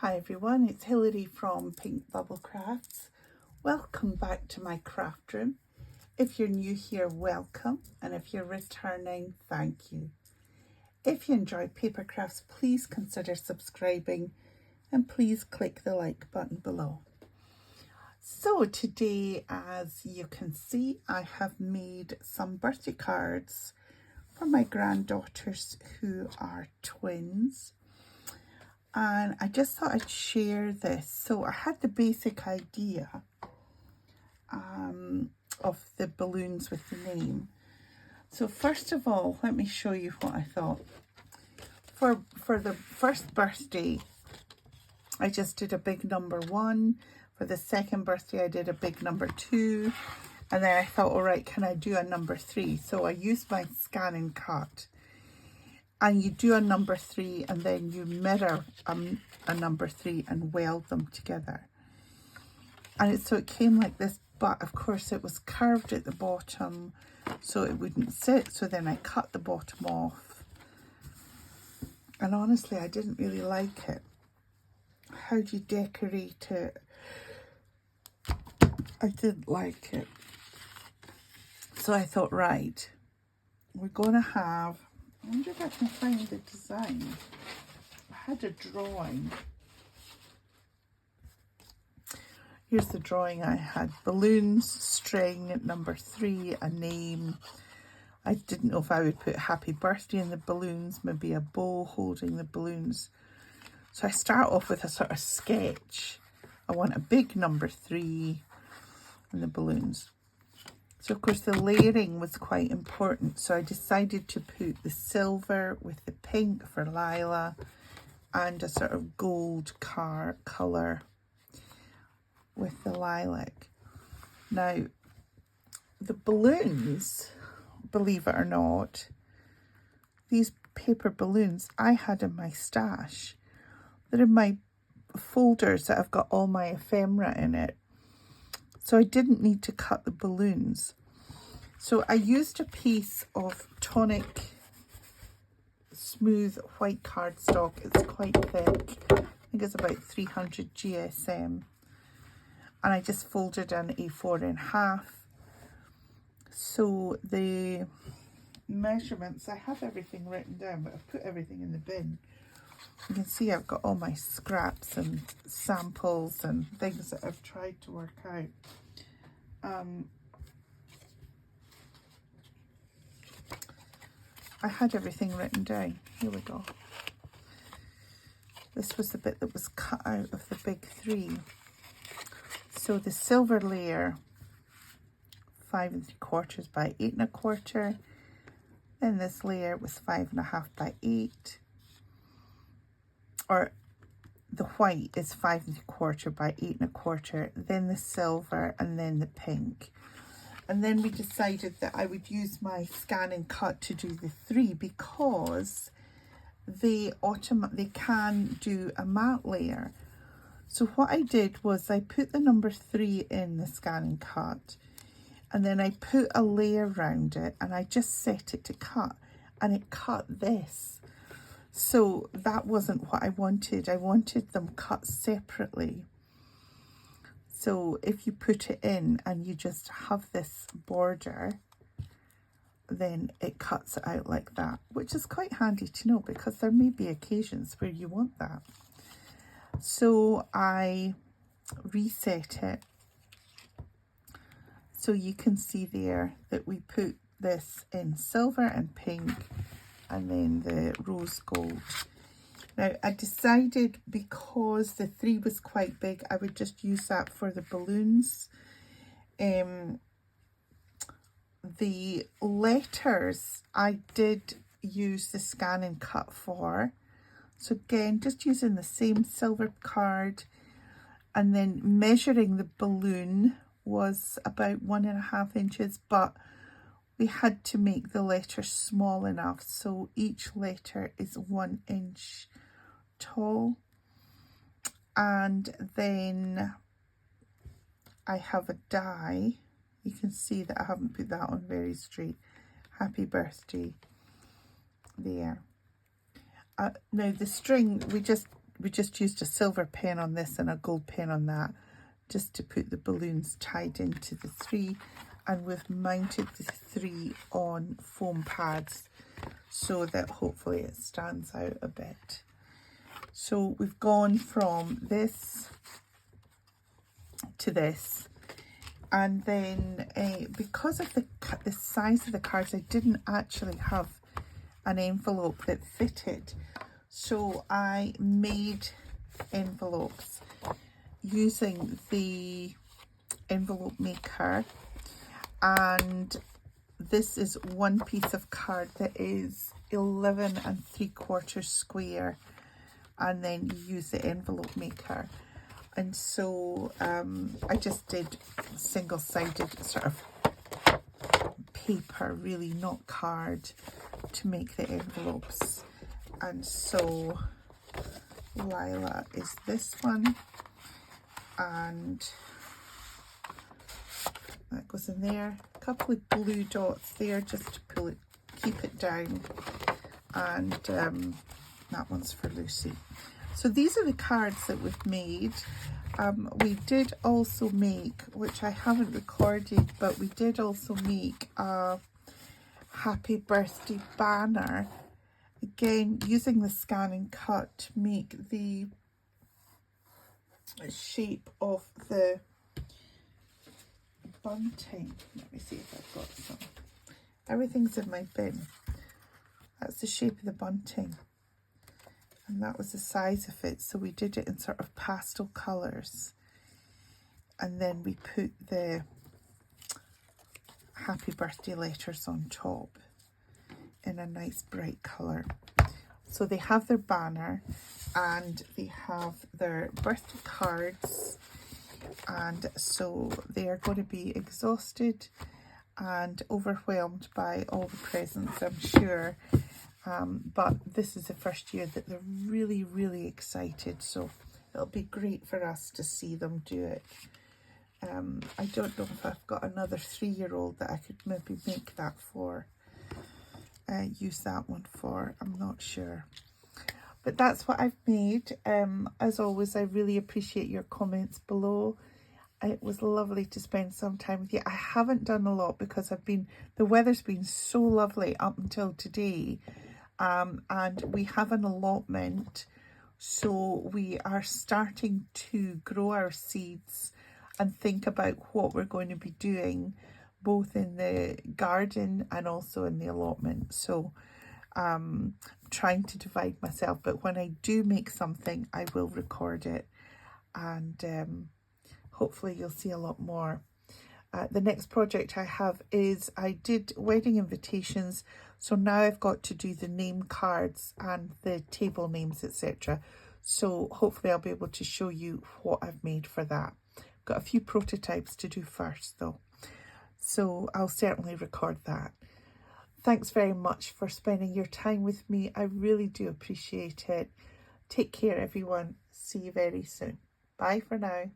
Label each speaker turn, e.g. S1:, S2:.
S1: Hi everyone, it's Hilary from Pink Bubble Crafts. Welcome back to my craft room. If you're new here, welcome, and if you're returning, thank you. If you enjoy paper crafts, please consider subscribing and please click the like button below. So today, as you can see, I have made some birthday cards for my granddaughters who are twins. And I just thought I'd share this. So I had the basic idea of the balloons with the name. So first of all, let me show you what I thought. For the first birthday, I just did a big number 1. For the second birthday, I did a big number 2. And then I thought, all right, can I do a number 3? So I used my scan and cut. And you do a number 3 and then you mirror a number 3 and weld them together. And so it came like this, but of course it was curved at the bottom so it wouldn't sit. So then I cut the bottom off. And honestly, I didn't really like it. How do you decorate it? I didn't like it. So I thought, right, we're going to have... I wonder if I can find the design. I had a drawing. Here's the drawing I had. Balloons, string, number 3, a name. I didn't know if I would put happy birthday in the balloons, maybe a bow holding the balloons. So I start off with a sort of sketch. I want a big number 3 and the balloons. So of course the layering was quite important, so I decided to put the silver with the pink for Lila and a sort of gold colour with the lilac. Now the balloons, believe it or not, these paper balloons I had in my stash. They're in my folders that I've got all my ephemera in it. So I didn't need to cut the balloons. So I used a piece of tonic smooth white cardstock. It's quite thick. I think it's about 300 GSM. And I just folded an A4 in half. So the measurements, I have everything written down, but I've put everything in the bin. You can see I've got all my scraps and samples and things that I've tried to work out. I had everything written down. Here we go. This was the bit that was cut out of the big 3. So the silver layer, 5 3/4 by 8 1/4. Then this layer was 5 1/2 by 8. Or the white is 5 3/4 by 8 1/4. Then the silver and then the pink. And then we decided that I would use my scan and cut to do the 3 because they can do a matte layer. So what I did was I put the number 3 in the scan and cut, and then I put a layer around it and I just set it to cut, and it cut this. So that wasn't what I wanted. I wanted them cut separately. So if you put it in and you just have this border, then it cuts it out like that, which is quite handy to know because there may be occasions where you want that. So I reset it. So you can see there that we put this in silver and pink and then the rose gold. Now I decided because the 3 was quite big, I would just use that for the balloons. The letters I did use the scan and cut for. So again, just using the same silver card, and then measuring the balloon was about 1.5 inches, but we had to make the letters small enough. So each letter is 1 inch tall. And then I have a die. You can see that I haven't put that on very straight. Happy birthday there. Now the string, we just used a silver pen on this and a gold pen on that, just to put the balloons tied into the 3, and we've mounted the 3 on foam pads so that hopefully it stands out a bit. So we've gone from this to this, and then because of the size of the cards, I didn't actually have an envelope that fitted, so I made envelopes using the envelope maker, and this is one piece of card that is 11 3/4 square, and then you use the envelope maker. And so I just did single-sided sort of paper, really, not card, to make the envelopes. And so Lila is this one, and that goes in there. A couple of blue dots there just to pull it, keep it down, and that one's for Lucy. So these are the cards that we've made. We did also make, which I haven't recorded, but we did also make a happy birthday banner, again using the scan and cut to make the shape of the bunting. Let me see if I've got some. Everything's in my bin. That's the shape of the bunting, and that was the size of it. So we did it in sort of pastel colours, and then we put the happy birthday letters on top in a nice bright colour. So they have their banner and they have their birthday cards, and so they are going to be exhausted and overwhelmed by all the presents, I'm sure. But this is the first year that they're really, really excited, so it'll be great for us to see them do it. I don't know if I've got another 3-year-old that I could maybe make that for, use that one for, I'm not sure. But that's what I've made. As always, I really appreciate your comments below. It was lovely to spend some time with you. I haven't done a lot because the weather's been so lovely up until today. And we have an allotment, so we are starting to grow our seeds and think about what we're going to be doing, both in the garden and also in the allotment. So trying to divide myself, but when I do make something, I will record it, and hopefully you'll see a lot more. The next project I have is, I did wedding invitations, so now I've got to do the name cards and the table names, etc. So hopefully I'll be able to show you what I've made for that. Got a few prototypes to do first though, so I'll certainly record that. Thanks very much for spending your time with me. I really do appreciate it. Take care, everyone. See you very soon. Bye for now.